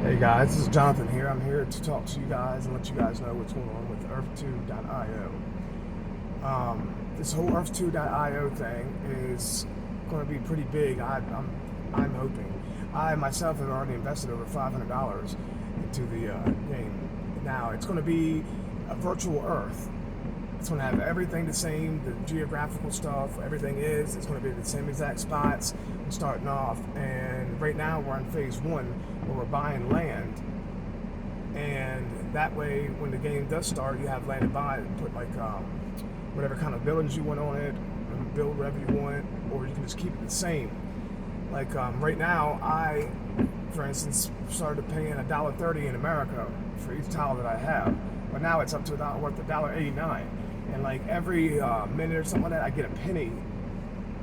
Hey guys, this is Jonathan here. I'm here to talk to you guys and let you guys know what's going on with Earth2.io. This whole Earth2.io thing is going to be pretty big. I'm hoping. I myself have already invested over $500 into the game. Now it's going to be a virtual Earth. It's going to have everything the same, the geographical stuff, everything is. It's going to be the same exact spots starting off. And right now we're on phase one where we're buying land. And that way, when the game does start, you have land to buy and put like whatever kind of buildings you want on it, and build whatever you want, or you can just keep it the same. Like right now, I, for instance, started paying $1.30 in America for each tile that I have. But now it's up to worth $1.89. And like every minute or something like that, I get a penny.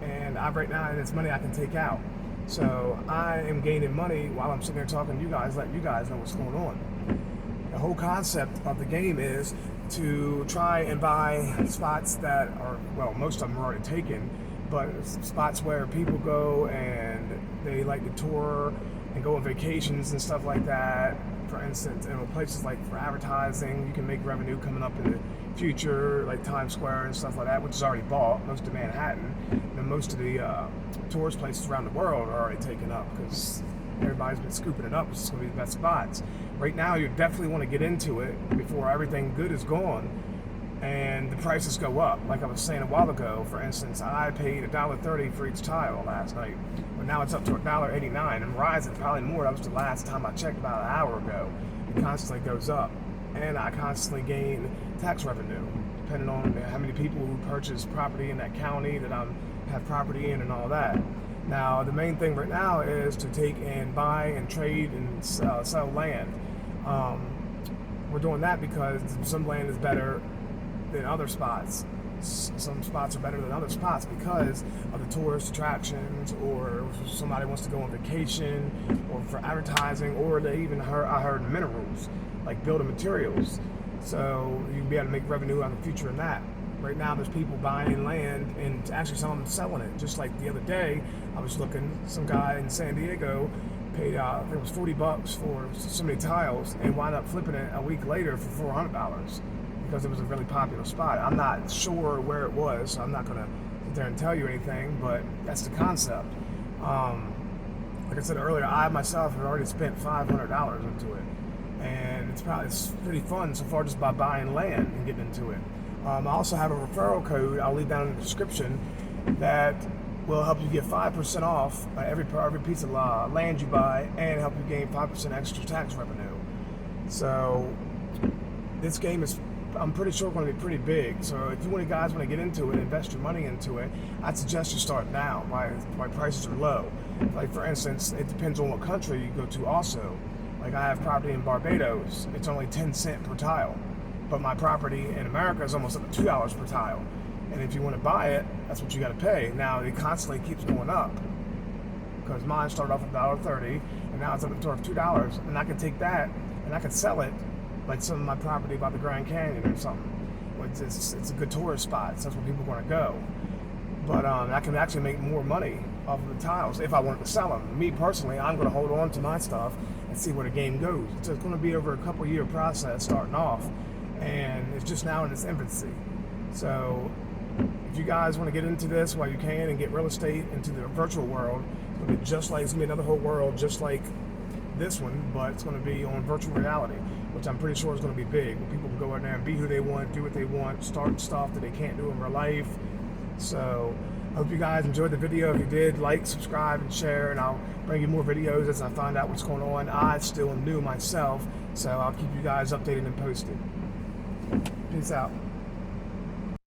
And right now, it's money I can take out. So I am gaining money while I'm sitting there talking to you guys, letting you guys know what's going on. The whole concept of the game is to try and buy spots that are, well, most of them are already taken, but spots where people go and they like to tour and go on vacations and stuff like that. For instance, places like for advertising, you can make revenue coming up in the future, like Times Square and stuff like that, which is already bought, most of Manhattan. And most of the tourist places around the world are already taken up because everybody's been scooping it up. It's going to be the best spots. Right now, you definitely want to get into it before everything good is gone and the prices go up. Like I was saying a while ago, for instance, I paid $1.30 for each tile last night, but now it's up to $1.89 and rising probably more. That was the last time I checked about an hour ago. It constantly goes up, and I constantly gain tax revenue depending on how many people who purchase property in that county that I have property in and all that. Now, the main thing right now is to take and buy and trade and sell land. We're doing that because some land is better than other spots. Some spots are better than other spots because of the tourist attractions, or somebody wants to go on vacation, or for advertising, or they even I heard minerals, like building materials. So you can be able to make revenue out of the future in that. Right now there's people buying land and actually some of them selling it. Just like the other day, I was looking, some guy in San Diego paid, I think it was $40 for so many tiles, and wound up flipping it a week later for $400 because it was a really popular spot. I'm not sure where it was, so I'm not going to sit there and tell you anything, but that's the concept. Like I said earlier, I myself have already spent $500 into it, and it's pretty fun so far just by buying land and getting into it. I also have a referral code I'll leave down in the description that will help you get 5% off every piece of land you buy, and help you gain 5% extra tax revenue. So this game is, I'm pretty sure, going to be pretty big. So if you guys want to get into it, invest your money into it, I'd suggest you start now. My prices are low. Like for instance, it depends on what country you go to also. Like I have property in Barbados, it's only 10 cents per tile. But my property in America is almost up to $2 per tile. And if you want to buy it, that's what you got to pay. Now it constantly keeps going up because mine started off at $1.30 and now it's up to $2. And I can take that and I can sell it, like some of my property by the Grand Canyon or something. It's a good tourist spot, so that's where people want to go. But I can actually make more money off of the tiles if I wanted to sell them. Me personally, I'm going to hold on to my stuff and see where the game goes. So it's going to be over a couple year process starting off, and it's just now in its infancy. So if you guys want to get into this while you can and get real estate into the virtual world, it's going to be just like, it's going to be another whole world just like this one, but it's going to be on virtual reality, which I'm pretty sure is going to be big. People can go in there and be who they want, do what they want, start stuff that they can't do in real life. So I hope you guys enjoyed the video. If you did, like, subscribe, and share, and I'll bring you more videos as I find out what's going on. I still am new myself, so I'll keep you guys updated and posted. Peace out.